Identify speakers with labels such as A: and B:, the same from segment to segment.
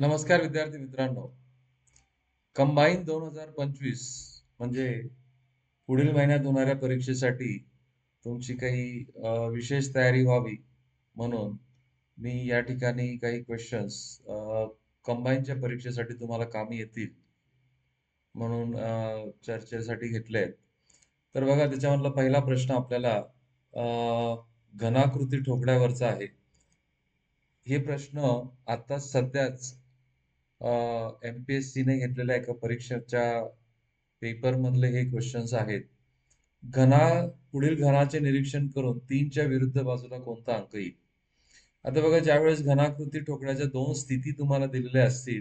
A: नमस्कार विद्यार्थी मित्रांनो. कंबाईन 2025 म्हणजे पुढील महिन्यात होणाऱ्या परीक्षेसाठी तुमची काही विशेष तयारी व्हावी म्हणून मी या ठिकाणी काही क्वेश्चन्स कंबाईनच्या परीक्षेसाठी तुम्हाला कामी येतील म्हणून चर्चेसाठी घेतले आहेत. तर बघा, त्याच्यामधला पहिला प्रश्न आपल्याला घनाकृती ठोकळ्यावरचा आहे. हे प्रश्न आता सध्याच MPSC ने घेतलेल्या एका परीक्षेच्या पेपर मधले हे क्वेश्चन्स आहेत. घना पुढील घनाचे निरीक्षण करून 3च्या विरुद्ध बाजूला कोणता अंक येईल? आता बघा, ज्यावेळेस घनाकृती ठोकळ्याच्या दोन स्थिती तुम्हाला दिलेल्या असतील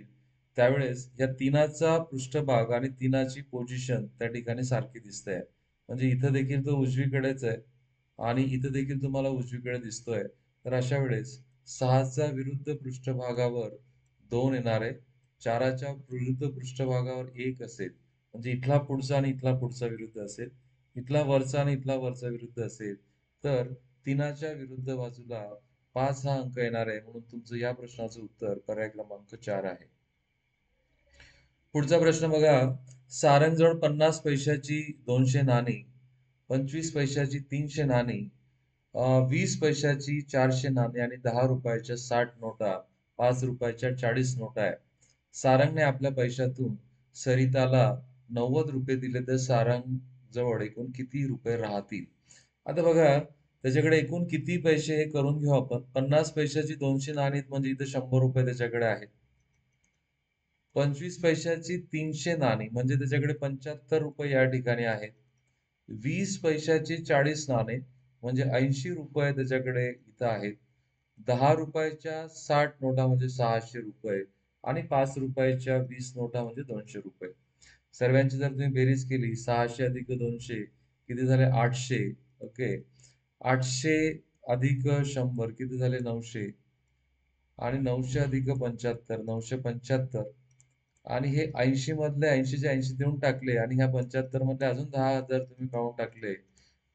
A: त्यावेळेस या तीनाचा पृष्ठभाग आणि तीनाची पोझिशन त्या ठिकाणी सारखी दिसते. म्हणजे इथं देखील तो उजवीकडेच आहे आणि इथं देखील तुम्हाला उजवीकडे दिसतोय. तर अशा वेळेस 6चा विरुद्ध पृष्ठभागावर 2 येणार आहे. 4च्या विरुद्ध पृष्ठभागावर 1 असेल. म्हणजे इथला पुढचा आणि इथला पुढचा विरुद्ध असेल. इथला वरचा आणि इथला वरचा विरुद्ध असेल. तर 3च्या विरुद्ध बाजूला 5 हा अंक येणार आहे. म्हणून तुमचं या प्रश्नाचं उत्तर पर्याय क्रमांक 4 आहे. पुढचा प्रश्न बघा. सारंगजवळ 50 पैशाची 200 नाणी, 25 पैशाची 300 नाणी, 20 पैशाची 400 नाणी आणि 10 रुपयाच्या 60 नोटा, 5 रुपयाच्या 40 नोटा आहे. सारंगने आपल्या पैशातून सरिताला 90 रुपये दिले तर सारंग जवळ एकूण किती रुपये राहतील? आता बघा, त्याच्याकडे एकूण किती पैसे हे करून घेऊ आपण. 50 पैशाची 200 नाणी म्हणजे इथं 100 रुपये त्याच्याकडे आहेत. 25 पैशाची 300 नाणी म्हणजे त्याच्याकडे 75 रुपये या ठिकाणी आहेत. 20 पैशाची 40 नाणे म्हणजे 80 रुपये त्याच्याकडे इथं आहेत. 10 रुपयाच्या 60 नोटा म्हणजे 600 रुपये आणि 5 रुपयाच्या 20 नोटा म्हणजे 200 रुपये. सर्वांची जर तुम्ही बेरीज केली, 600 अधिक 200 किती झाले? 800. ओके. 800 अधिक 100 किती झाले? 900. आणि 900 अधिक 75 975. आणि हे 80 मधले 80चे 80 देऊन टाकले आणि ह्या 75 मधले अजून 10,000 तुम्ही पाहून टाकले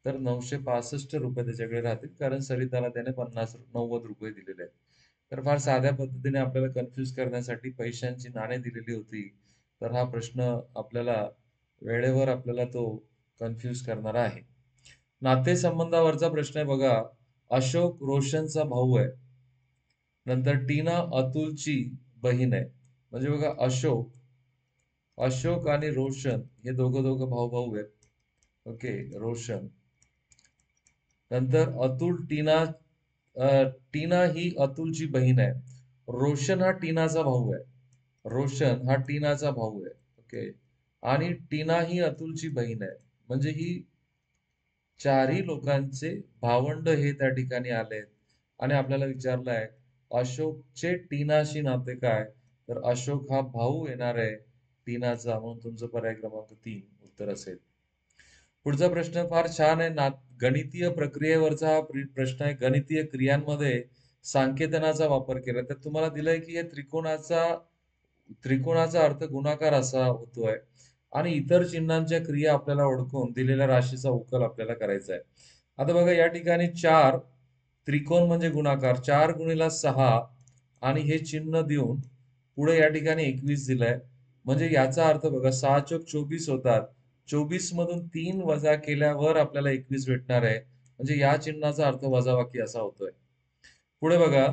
A: तर 965 रुपये त्याच्याकडे राहतील, कारण सरिताला त्याने 90 रुपये दिलेले आहेत. तर फार साध्या पद्धतीने आपल्याला कन्फ्यूज करण्यासाठी पैशांची नाणे दिलेली होती. तर हा प्रश्न आपल्याला वेळेवर आपल्याला तो कन्फ्यूज करणारा आहे. नातेसंबंधावरचा प्रश्न आहे बघा. अशोक रोशनचा भाऊ आहे. नंतर टीना अतुलची बहीण आहे. म्हणजे बघा, अशोक आणि रोशन हे दोघं दोघं भाऊ भाऊ आहेत. ओके. रोशन. नंतर टीना ही अतुलची बहीण आहे. रोशन हा टीनाचा भाऊ आहे. रोशन हा टीनाचा भाऊ आहे. ओके. आणि टीना ही अतुलची बहीण आहे. म्हणजे ही चारही लोकांचे भावंड हे त्या ठिकाणी आले आहेत. आणि आपल्याला विचारलं आहे अशोकचे टीनाशी नाते काय? तर अशोक हा भाऊ येणार आहे टीनाचा, म्हणून तुमचं पर्याय क्रमांक 3 उत्तर असेल. पुढचा प्रश्न फार छान आहे. गणितीय प्रक्रियेवरचा हा प्रश्न आहे. गणितीय क्रियांमध्ये सांकेतनाचा वापर केला. तर तुम्हाला दिलंय की हे त्रिकोणाचा अर्थ गुणाकार असा होतोय आणि इतर चिन्हांच्या क्रिया आपल्याला ओळखून दिलेल्या राशीचा उकल आपल्याला करायचा आहे. आता बघा, या ठिकाणी 4 त्रिकोण म्हणजे गुणाकार, 4 गुणिला 6 आणि हे चिन्ह देऊन पुढे या ठिकाणी 21 दिलंय. म्हणजे याचा अर्थ बघा, 6 चोक 24 होतात. 24 मधून 3 वजा केल्यावर आपल्याला 21 भेटणार आहे. म्हणजे या चिन्हाचा अर्थ वजाबाकी असा होतोय. पुढे बघा,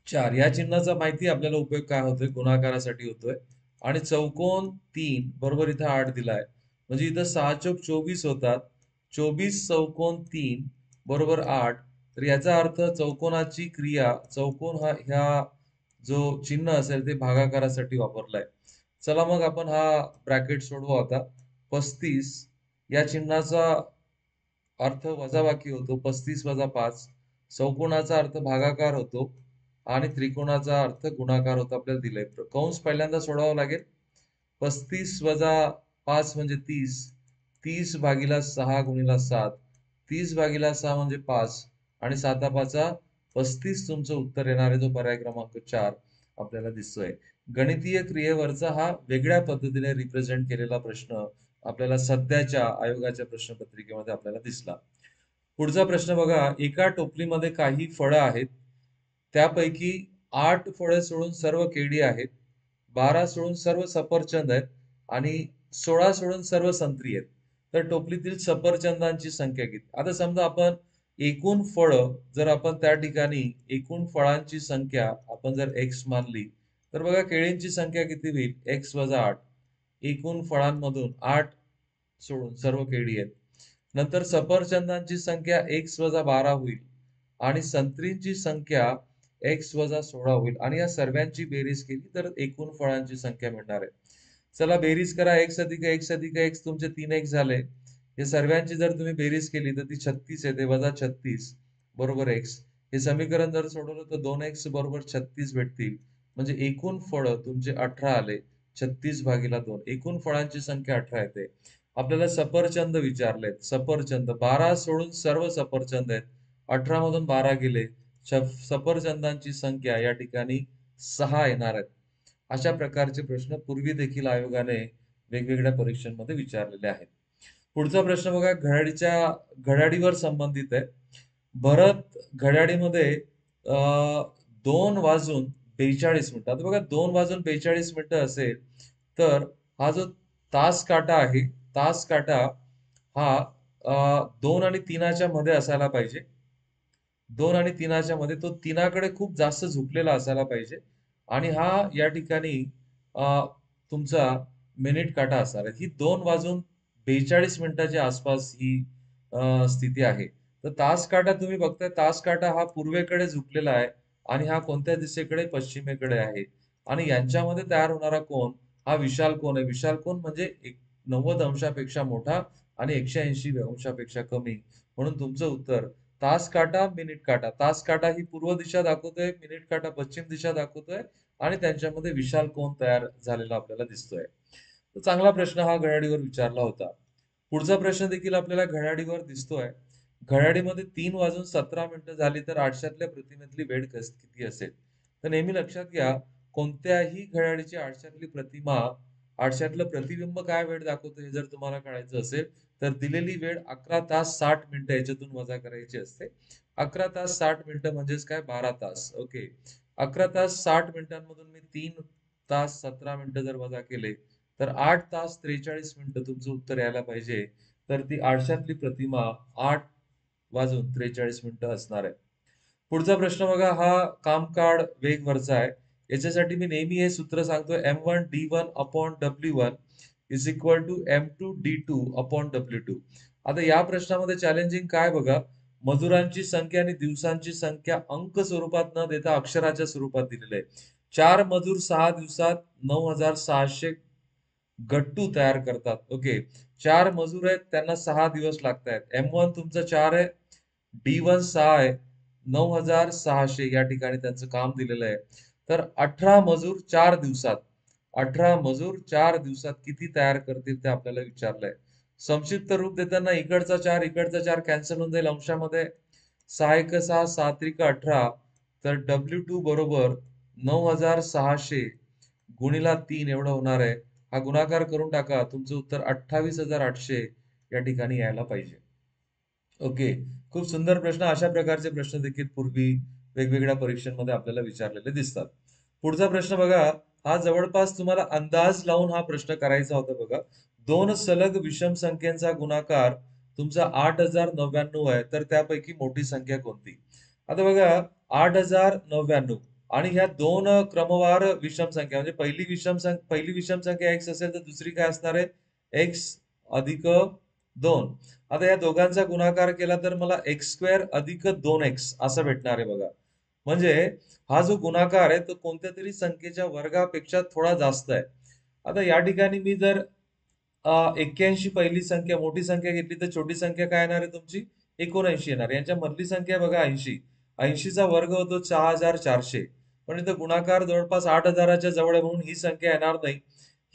A: 4 या चिन्हाचा माहिती आपल्याला उपयोग काय होतोय? गुणाकारासाठी होतोय. आणि चौकोन 3 बरोबर इथं 8 दिलाय. म्हणजे इथं 6 चोक 24 होतात. 24 चौकोन 3 बरोबर 8. तर याचा अर्थ चौकोनाची क्रिया, चौकोन ह्या जो चिन्ह असेल ते भागाकारासाठी वापरलाय. चला मग आपण हा ब्रॅकेट सोडवू आता. 35 या चिन्हाचा अर्थ वजाबाकी होतो. 35 वजा 5. चौकोनाचा अर्थ भागाकार होतो आणि त्रिकोणाचा अर्थ गुणाकार होतो. आपल्याला दिलंय कंस पहिल्यांदा सोडावं लागेल. 35 वजा 5 म्हणजे 30. 30 भागिला 6 गुणिला 7. 30 भागिला 6 म्हणजे 5 आणि 7 5 35 तुमचं उत्तर येणार आहे. जो पर्याय क्रमांक 4 आपल्याला दिसतोय. गणितीय क्रियेवरचा हा वेगळ्या पद्धतीने रिप्रेझेंट केलेला प्रश्न आपल्याला सध्याच्या आयोगाच्या प्रश्नपत्रिकेमध्ये आपल्याला दिसला. पुढचा प्रश्न बघा. एका टोपलीमध्ये काही फळं आहेत. त्यापैकी 8 फळे सोडून सर्व केळी आहेत, 12 सोडून सर्व सफरचंद आहेत आणि 16 सोडून सर्व संत्री आहेत. तर टोपलीतील सफरचंदांची संख्या किती? आता समजा आपण एकूण फळं जर आपण त्या ठिकाणी एकूण फळांची संख्या आपण जर x मानली, तर बघा केळींची संख्या किती होईल? x वजा 8. एकूण फळांमधून 8 सोडून सर्व केळी आहेत. नंतर सफरचंदांची संख्या x वजा 12 होईल आणि संत्रींची संख्या x वजा 16 होईल आणि या सर्वांची बेरीज केली तर एकूण फळांची संख्या मिळणार आहे. चला बेरीज करा. x अधिक x अधिक x तुमचे 3x झाले. हे सर्वांची जर तुम्ही बेरीज केली तर ती 36 येते. वजा 36 बरोबर x. हे समीकरण जर सोडवलं तर 2x बरोबर 36 भेटतील. म्हणजे एकूण फळं तुमचे 18 आले. 36 भागीला 2. एकूण फळांची संख्या 18 येते. आपल्याला सफरचंद विचारलेत. सफरचंद 12 सोडून सर्व सफरचंद आहेत. 18 मधून 12 गेले. सफरचंदांची संख्या या ठिकाणी 6 येणार आहेत. अशा प्रकारचे प्रश्न पूर्वी देखील आयोगाने वेगवेगळ्या परीक्षांमध्ये विचारलेले आहेत. पुढचा प्रश्न बघा घड्याळीवर संबंधित आहे. भरत घड्याळीमध्ये 2:42 आता बघा 2:42 असेल तर हा जो तास काटा आहे, तास काटा हा 2 आणि 3च्या मध्ये असायला पाहिजे. 2 आणि 3च्या मध्ये तो 3कडे खूप जास्त झुकलेला असायला पाहिजे आणि हा या ठिकाणी तुमचा मिनिट काटा असणार आहे. ही 2:42 आसपास ही स्थिती आहे. तर तास काटा तुम्ही बघताय, तास काटा हा पूर्वेकडे झुकलेला आहे आणि हा कोणत्या दिशेकडे? पश्चिमेकडे आहे. आणि यांच्यामध्ये तयार होणारा कोन हा विशाल कोन आहे. विशाल कोन म्हणजे 90 अंशापेक्षा मोठा आणि 180 अंशापेक्षा कमी. म्हणून तुमचं उत्तर तास काटा, मिनिट काटा. तास काटा ही पूर्व दिशा दाखवतोय, मिनिट काटा पश्चिम दिशा दाखवतोय आणि त्यांच्यामध्ये विशाल कोन तयार झालेला आपल्याला दिसतोय. तर चांगला प्रश्न हा घड्याळीवर विचारला होता. पुढचा प्रश्न देखील आपल्याला घड्याळीवर दिसतोय. घड्याळीमध्ये 3:17 झाली तर आरशातल्या प्रतिमेतली वेळ किती असेल? तर नेहमी लक्षात घ्या, कोणत्याही घड्याळीची आरशातली प्रतिमा, आरशातलं प्रतिबिंब काय वेळ दाखवतं हे जर तुम्हाला कळायचं असेल तर दिलेली वेळ 11 तास 60 मिनिटं याच्यातून वजा करायची असते. 11 तास 60 मिनिटं म्हणजेच काय? 12 तास. ओके. 11 तास 60 मिनिटांमधून मी 3 तास 17 मिनिटं जर वजा केले तर 8 तास 43 मिनिटं तुमचं उत्तर यायला पाहिजे. तर ती आरशातली प्रतिमा 8:43 असणार आहे. पुढचा प्रश्न बघा, हा कामकाढ वेगवरचा आहे. याच्यासाठी मी नेहमी हे सूत्र सांगतो, m1d1/w1 is equal to m2d2 upon w2. आता या प्रश्नामध्ये चॅलेंजिंग काय बघा, मजुरांची संख्या आणि दिवसांची संख्या अंक स्वरूपात न देता अक्षराच्या स्वरूपात दिलेले आहे. 4 मजूर 6 दिवसात 9,600 गट्टू तयार करतात. ओके. 4 मजूर आहेत, त्यांना 6 दिवस लागत आहेत. M1 तुमचं 4 आहे, D1 6 आहे, 9,600 या ठिकाणी त्यांचं काम दिलेलं आहे. तर 18 मजूर 4 दिवसात 18 मजूर 4 दिवसात किती तयार करतील ते आपल्याला विचारलंय. संक्षिप्त रूप देताना इकडचा 4 कॅन्सल होऊन जाईल अंशामध्ये. 6 1 6 7 3 18. तर W2 बरोबर 9,600 गुणिला 3 एवढं होणार आहे. हा गुणाकार करून टाका. तुमचं उत्तर 28,800 या ठिकाणी यायला पाहिजे. ओके. खूप सुंदर प्रश्न. अशा प्रकारचे प्रश्न देखील पूर्वी वेगवेगळ्या परीक्षांमध्ये आपल्याला विचारलेले दिसतात. पुढचा प्रश्न बघा, हा जवळपास तुम्हाला अंदाज लावून हा प्रश्न करायचा होता बघा. 2 सलग विषम संख्येचा गुणाकार तुमचा 8,099 आहे, तर त्यापैकी मोठी संख्या कोणती? आता बघा 8,099 आणि ह्या 2 क्रमवार विषम संख्या म्हणजे पहिली विषम संख्या x असेल तर दुसरी काय असणार आहे? x अधिक 2. आता या दोघांचा गुणाकार केला तर मला x² अधिक 2x असं भेटणार आहे बघा. म्हणजे हा जो गुणाकार आहे तो कोणत्या तरी संख्येच्या वर्गापेक्षा थोडा जास्त आहे. आता या ठिकाणी मी जर 81 पहिली संख्या मोठी संख्या घेतली तर छोटी संख्या काय येणार आहे तुमची? 79 येणार. यांच्या मधली संख्या बघा 80. 80चा वर्ग होतो 6,400. पण इथं गुणाकार जवळपास 8,000च्या जवळ आहे म्हणून ही संख्या येणार नाही.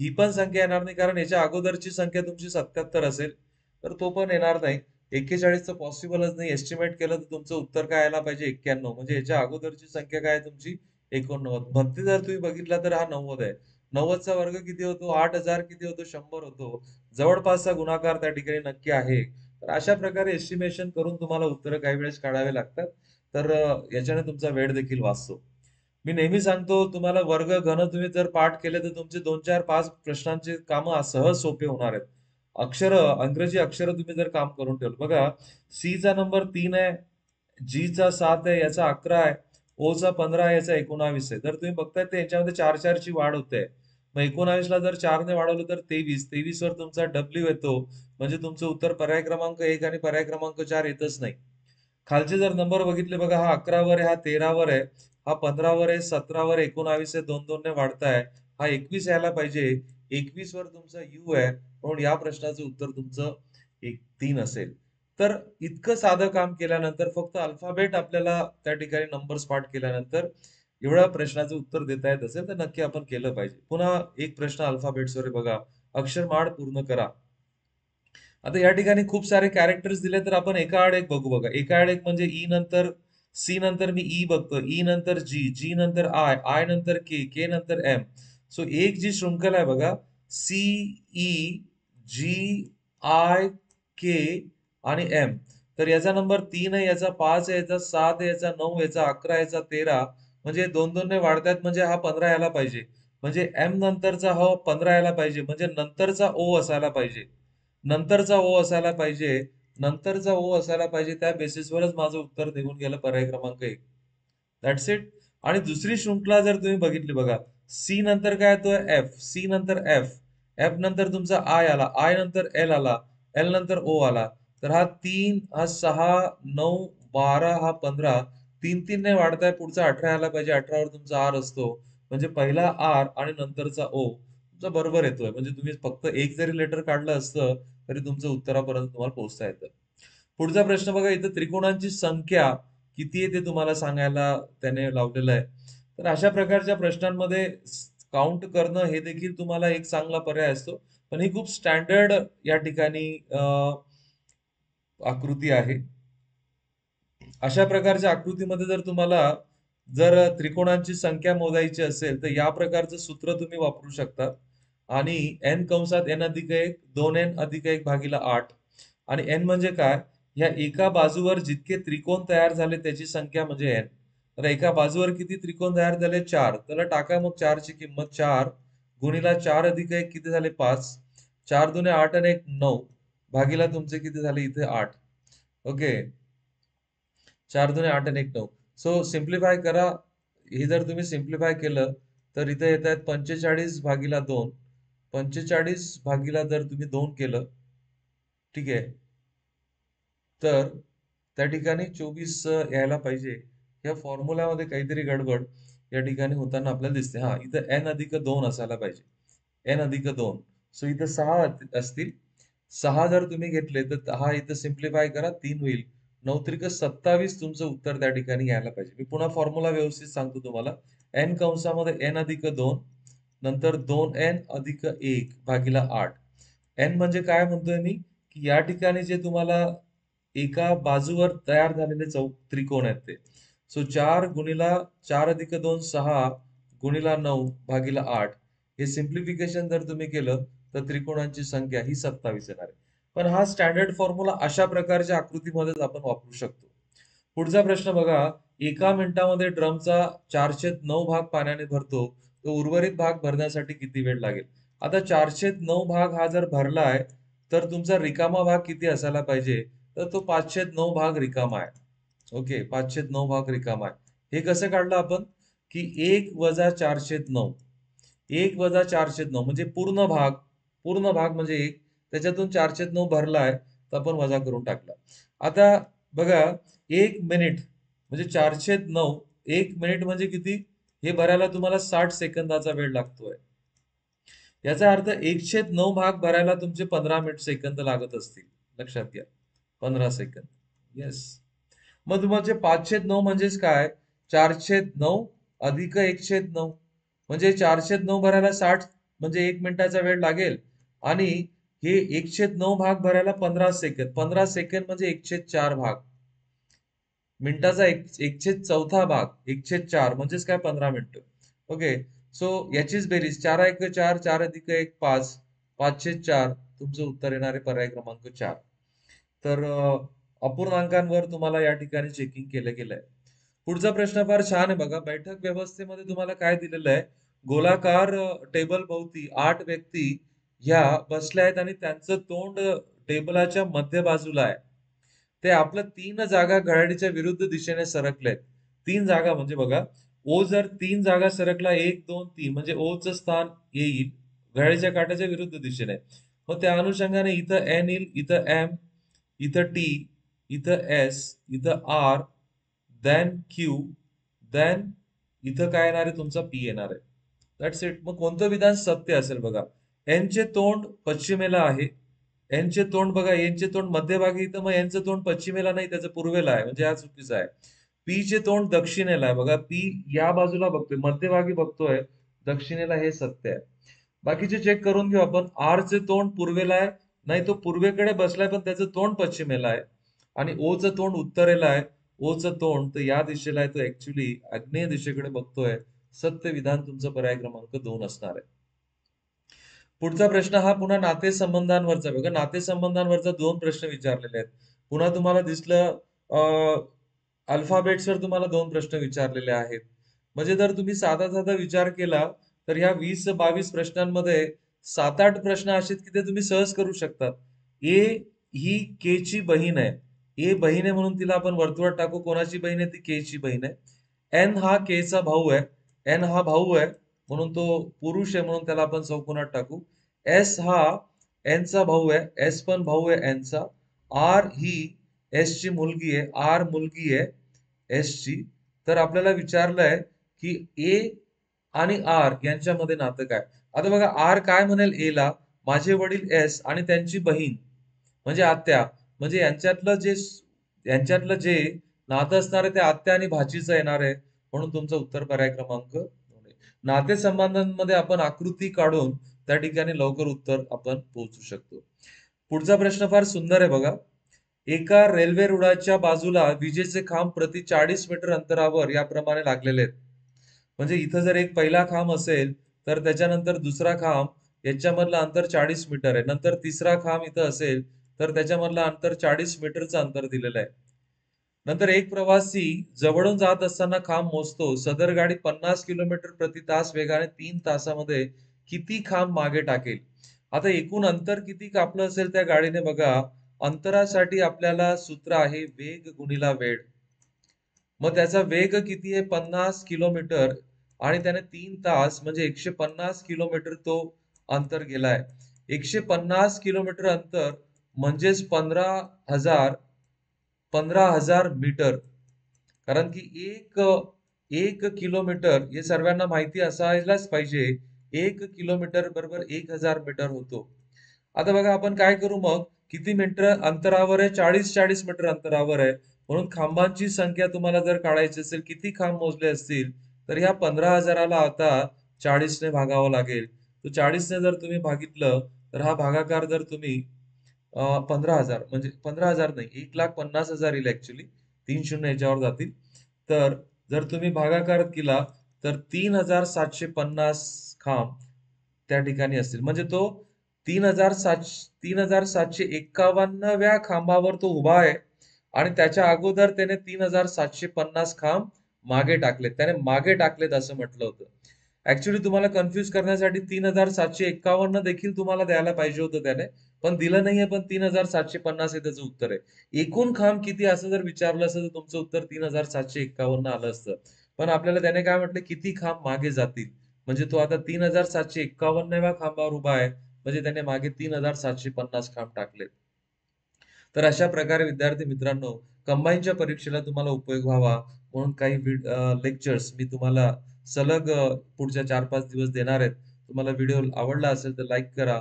A: ही पण संख्या येणार नाही कारण याच्या अगोदरची संख्या तुमची 77 असेल. तर तो पण येणार नाही. 41 तर पॉसिबलच नाही. एस्टिमेट केलं तर तुमचं उत्तर काय यायला पाहिजे? 91. म्हणजे याच्या अगोदरची संख्या काय आहे तुमची? 89. मधली जर तुम्ही बघितला तर हा 90 आहे. 90चा वर्ग किती होतो? 8,000 किती होतो? 100 होतो. जवळपासचा गुणाकार त्या ठिकाणी नक्की आहे. तर अशा प्रकारे एस्टिमेशन करून तुम्हाला उत्तर काही वेळेस काढावे लागतात. तर याच्याने तुमचा वेळ देखील वाचतो. मी नेहमी सांगतो तुम्हाला वर्ग घन तुम्ही जर पाठ केले तर तुमचे 2 4 5 प्रश्नांचे कामं सहज सोपे होणार आहेत. इंग्रजी अक्षर तुम्ही जर काम करून ठेवलं बघा, सी चा नंबर 3 आहे, जी चा 7 आहे, याचा 11 आहे, ओ चा 15 आहे, याचा 19 आहे. जर तुम्ही बघताय तर याच्यामध्ये 4 4 ची वाढ होते. मग 19 ला जर 4 ने वाढवलं तर 23, 23 वर तुमचा डब्ल्यू येतो. म्हणजे तुमचं उत्तर पर्याय क्रमांक 1 आणि पर्याय क्रमांक 4 येतच नाही. खालचे जर नंबर बघितले बघा, हा 11 वर आहे, हा 13 वर आहे, हा 15 वर आहे, 17 वर 19 आहे, 2 2 ने वाढताय, हा 21 यायला पाहिजे. 21 वर तुमचा यू आहे, म्हणून या प्रश्नाचं उत्तर तुमचं 3 असेल. तर इतकं साधं काम केल्यानंतर फक्त अल्फाबेट आपल्याला त्या ठिकाणी नंबर्स पाठ केल्यानंतर एवढ्या प्रश्नाचं उत्तर देता येत असेल तर नक्की आपण केलं पाहिजे. पुन्हा एक प्रश्न अल्फाबेट्सवर आहे बघा, अक्षरमाळ पूर्ण करा. आता या ठिकाणी खूप सारे कॅरेक्टर्स दिले तर आपण एका आड एक बघू बघा. एका आड एक म्हणजे ई नंतर सी नंतर मी ई बघतो, ई नंतर जी, जी नंतर आय, आय नंतर के, के नंतर एम. सो एक जी शृंखला आहे बघा, सी ई जी आय के आणि एम. तर याचा नंबर 3 आहे, याचा 5 आहे, याचा 7 आहे, याचा 9, याचा 11, याचा 13. म्हणजे 2 2 ने वाढतायत म्हणजे हा 15 यायला पाहिजे. म्हणजे एम नंतरचा हा 15 यायला पाहिजे. म्हणजे नंतरचा ओ असायला पाहिजे. नंतरचा ओ असायला पाहिजे. नंतरचा ओ असायला पाहिजे. त्या बेसिसवरच माझं उत्तर निघून गेलं पर्याय क्रमांक 1. That's it. आणि दुसरी शृंखला जर तुम्ही बघितली बघा, सी नंतर काय येतोय एफ, सी नंतर एफ, एफ नंतर तुमचा आय आला, आय नंतर एल आला, एल नंतर ओ आला. तर हा 3, हा 6, 9, 12, हा 15. 3 3 ने वाढताय, पुढचा 18 आला पाहिजे. 18 वर तुमचा आर असतो. म्हणजे पहिला आर आणि नंतरचा ओ तुमचा बरोबर येतोय. म्हणजे तुम्ही फक्त एक जरी लेटर काढलं असतं तरी तुमचं उत्तरापर्यंत तुम्हाला पोहोचता येतं. पुढचा प्रश्न बघा, इथं त्रिकोणांची संख्या किती आहे ते तुम्हाला सांगायला त्याने लावलेलं आहे. तर अशा प्रकारच्या प्रश्नांमध्ये काउंट करणं हे देखील तुम्हाला एक चांगला पर्याय असतो. पण ही खूप स्टँडर्ड या ठिकाणी आकृती आहे. अशा प्रकारच्या आकृतीमध्ये जर तुम्हाला जर त्रिकोणांची संख्या मोजायची असेल तर या प्रकारचं सूत्र तुम्ही वापरू शकता. आणि n कंसात n अधिक 1, 2n अधिक 1 भागीला 8. आणि n म्हणजे काय? ह्या एका बाजूवर जितके त्रिकोण तयार झाले त्याची संख्या म्हणजे n. तर एका बाजूवर किती त्रिकोण तयार झाले? 4. त्याला टाका मग 4 ची किंमत. 4 गुणिला 4 अधिक 1 किती झाले? 5. 4 दुने 8 आणि 1 9 भागीला तुमचे किती झाले इथे? 8. ओके. 4 दुने 8 आणि 1 9. सो सिम्प्लिफाय करा. हे जर तुम्ही सिम्प्लिफाय केलं तर इथे येत आहेत 45 भागीला 2. 45 भागीला जर तुम्ही 2 केलं, ठीक आहे, तर त्या ठिकाणी 24 यायला पाहिजे. या फॉर्म्युल्यामध्ये काहीतरी गडबड या ठिकाणी होताना आपल्याला दिसते. हा, इथं n अधिक 2 असायला पाहिजे. n अधिक 2. सो इथं 6 असतील. 6 जर तुम्ही घेतले तर हा इथं सिम्प्लिफाय करा, 3 होईल. 9 त्रिक 27 तुमचं उत्तर त्या ठिकाणी यायला पाहिजे. मी पुन्हा फॉर्म्युला व्यवस्थित सांगतो तुम्हाला. n कंसामध्ये n अधिक 2 नंतर 2n अधिक 1 भागीला 8. n म्हणजे काय म्हणतोय मी, की या ठिकाणी जे तुम्हाला एका बाजूवर तयार झालेले त्रिकोण आहेत ते. सो 4 गुणिला 4 अधिक 2 6 गुणिला 9 भागीला 8. हे सिम्प्लिफिकेशन जर तुम्ही केलं तर त्रिकोणांची संख्या ही 27 येणार आहे. पण हा स्टँडर्ड फॉर्म्युला अशा प्रकारच्या आकृतीमध्येच आपण वापरू शकतो. पुढचा प्रश्न बघा, एका मिनिटामध्ये ड्रमचा 409 भाग पाण्याने भरतो, तर उर्वरित भाग भरण्यासाठी किती वेळ लागेल? आता 409 भाग हा जर भरलाय तर तुमचा रिकामा भाग किती असायला पाहिजे? तर तो 509 भाग रिकामा आहे. ओके, 509 भाग रिकामा आहे. हे कसं काढलं आपण? की 1 वजा 409. 1 वजा 409 म्हणजे पूर्ण भाग. पूर्ण भाग म्हणजे 1. त्याच्यातून 409 भरलाय तर आपण वजा करून टाकला. आता बघा, 1 मिनिट म्हणजे 409. 1 मिनिट म्हणजे किती? हे भरायला तुम्हाला 60 सेकंदाचा वेळ लागतोय. याचा अर्थ 109 भाग भरायला तुमचे 15 मिनिट सेकंद लागत असतील. लक्षात घ्या. 15 सेकंद. येस. मग तुमचे 509 म्हणजेच काय? 409 अधिक 109. म्हणजे 409 भरायला 60 म्हणजे 1 मिनिटाचा वेळ लागेल. आणि हे 109 भाग भरायला 15 सेकंद. 15 सेकंद म्हणजे 104 भाग. मिनिटाचा 104 भाग. 104 म्हणजेच काय? 15 मिनिटं. ओके. सो याचीच बेरीज 4 1 4, 4 अधिक 1 5, 504 तुमचं उत्तर येणार आहे पर्याय क्रमांक 4. तर अपूर्णांकांवर तुम्हाला या ठिकाणी चेकिंग केलं गेलंय. पुढचा प्रश्न फार छान आहे बघा. बैठक व्यवस्थेमध्ये तुम्हाला काय दिलेलं आहे? गोलाकार टेबल भोवती 8 व्यक्ती ह्या बसल्या आहेत आणि त्यांचं तोंड टेबलाच्या मध्य बाजूला आहे. ते आपलं 3 जागा घड्याळीच्या विरुद्ध दिशेने सरकलेत. 3 जागा म्हणजे बघा, ओ जर 3 जागा सरकला 1, 2, 3 म्हणजे ओचं स्थान येईल घड्याळीच्या काट्याच्या विरुद्ध दिशेने. मग त्या अनुषंगाने इथं एन येईल, इथं एम, इथं टी, इथं एस, इथं आर, देन क्यू, देन इथं काय येणार आहे? तुमचा पी येणार आहे. That's it. मग कोणतं विधान सत्य असेल बघा. एनचे तोंड पश्चिमेला आहे. एनचे तोंड बघा, एनचे तोंड मध्यभागी, तर मग एनचं तोंड पश्चिमेला नाही, त्याचं पूर्वेला आहे, म्हणजे हा चुकीचा आहे. पी चे तोंड दक्षिणेला आहे बघा, पी या बाजूला बघतोय, मध्यभागी बघतोय, दक्षिणेला, हे सत्य आहे. बाकीचे चेक करून घेऊ आपण. आर चे तोंड पूर्वेला आहे, नाही तो पूर्वेकडे बसलाय पण त्याचं तोंड पश्चिमेला आहे. आणि ओ चं तोंड उत्तरेला आहे, ओ चं तोंड तर या दिशेला आहे, तो ऍक्च्युली आग्नेय दिशेकडे बघतोय. सत्य विधान तुमचं पर्याय क्रमांक 2 असणार आहे. पुढचा प्रश्न हा पुन्हा नातेसंबंधांवरचा बघा. नातेसंबंधांवरचा 2 प्रश्न विचारलेले आहेत. पुन्हा तुम्हाला दिसलं अल्फाबेट्सवर तुम्हाला 2 प्रश्न विचारलेले आहेत. म्हणजे जर तुम्ही साधा साधा विचार केला तर ह्या 20-22 प्रश्नांमध्ये 7-8 प्रश्न असे आहेत की ते तुम्ही सहज करू शकतात. ए ही के ची बहीण आहे. ए बहीण आहे म्हणून तिला आपण वर्तुळात टाकू. कोणाची बहीण आहे? ती के ची बहीण आहे. एन हा के चा भाऊ आहे. एन हा भाऊ आहे म्हणून तो पुरुष आहे म्हणून त्याला आपण चौकोनात टाकू. एस हा एन चा भाऊ आहे. एस पण भाऊ आहे एन चा. आर ही एस ची मुलगी आहे. आर मुलगी आहे एस ची. तर आपल्याला विचारलंय की ए आणि आर यांच्यामध्ये नातं काय? आता बघा, आर काय म्हणेल ए ला? माझे वडील एस आणि त्यांची बहीण म्हणजे आत्या, म्हणजे यांच्यातलं जे नातं असणार आहे ते आत्या आणि भाचीचं येणार आहे. म्हणून तुमचं उत्तर पर्याय क्रमांक 2 आहे. नातेसंबंधांमध्ये आपण आकृती काढून त्या ठिकाणी लवकर उत्तर आपण पोहोचू शकतो. पुढचा प्रश्न फार सुंदर आहे बघा. एका रेल्वे रुळाच्या बाजूला विजेचे खांब प्रति 40 मीटर अंतरावर याप्रमाणे लागलेले आहेत. म्हणजे इथं जर एक पहिला खांब असेल तर त्याच्यानंतर दुसरा खांब, याच्यामधलं अंतर 40 मीटर आहे. नंतर तिसरा खांब इथं असेल तर त्याच्यामधलं अंतर 40 मीटरचं अंतर दिलेलं आहे. नंतर एक प्रवासी जवळून जात असताना खांब मोजतो. सदर गाडी 50 किलोमीटर प्रति तास वेगाने 3 तासामध्ये किती खांब मागे टाकेल? आता एकूण अंतर किती कापलं असेल त्या गाडीने बघा. अंतरासाठी आपल्याला सूत्र आहे वेग गुणिला वेळ. मग त्याचा वेग किती आहे? 50 किलोमीटर आणि त्याने 3 तास म्हणजे 150 किलोमीटर तो अंतर गेलाय. 150 किलोमीटर अंतर म्हणजेच 15,000 मीटर. कारण की एक किलोमीटर हे सर्वांना माहिती असायलाच पाहिजे. 1 किलोमीटर बरोबर 1,000 मीटर होतो. आता बघा आपण काय करू मग? किती मीटर अंतरावर आहे? 40 मीटर अंतरावर आहे. म्हणून खांबांची संख्या तुम्हाला जर काढायची असेल, किती खांब मोजले असतील, तर ह्या 15,000ला आता 40 ने भागावं लागेल. तो 40 ने जर तुम्ही भागितलं तर हा भागाकार जर तुम्ही 15,000 म्हणजे 15,000 नाही, 1,50,000 येईल ऍक्च्युली. 3 शून्य याच्यावर जातील. तर जर तुम्ही भागाकार केला तर 3,750 खांब त्या ठिकाणी असतील. म्हणजे तो 3,751व्या खांबावर तो उभा आहे आणि त्याच्या अगोदर त्याने 3,750 खांब मागे टाकलेत. त्याने मागे टाकलेत असं म्हटलं होतं. ऍक्च्युली तुम्हाला कन्फ्युज करण्यासाठी 3,751 देखील तुम्हाला द्यायला पाहिजे होतं त्याने, पण दिलं नाहीये. पण 3,750 हे त्याचं उत्तर आहे. एकूण खांब किती असं जर विचारलं असतं तर तुमचं उत्तर 3,751 आलं असतं. पण आपल्याला त्याने काय म्हटलं? किती खांब मागे जातील. म्हणजे तो आता 3,751व्या खांबावर उभा आहे. म्हणजे त्याने मागे 3,750 खांब टाकलेत. तर अशा प्रकारे विद्यार्थी मित्रांनो, कंबाईनच्या परीक्षेला तुम्हाला उपयोग व्हावा म्हणून काही लेक्चर्स मी तुम्हाला सलग पुढच्या 4-5 दिवस देणार आहेत. तुम्हाला व्हिडिओ आवडला असेल तर लाईक करा.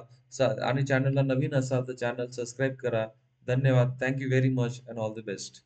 A: आणि चॅनलला नवीन असाल तर चॅनल सबस्क्राईब करा. धन्यवाद. Thank you very much and all the best.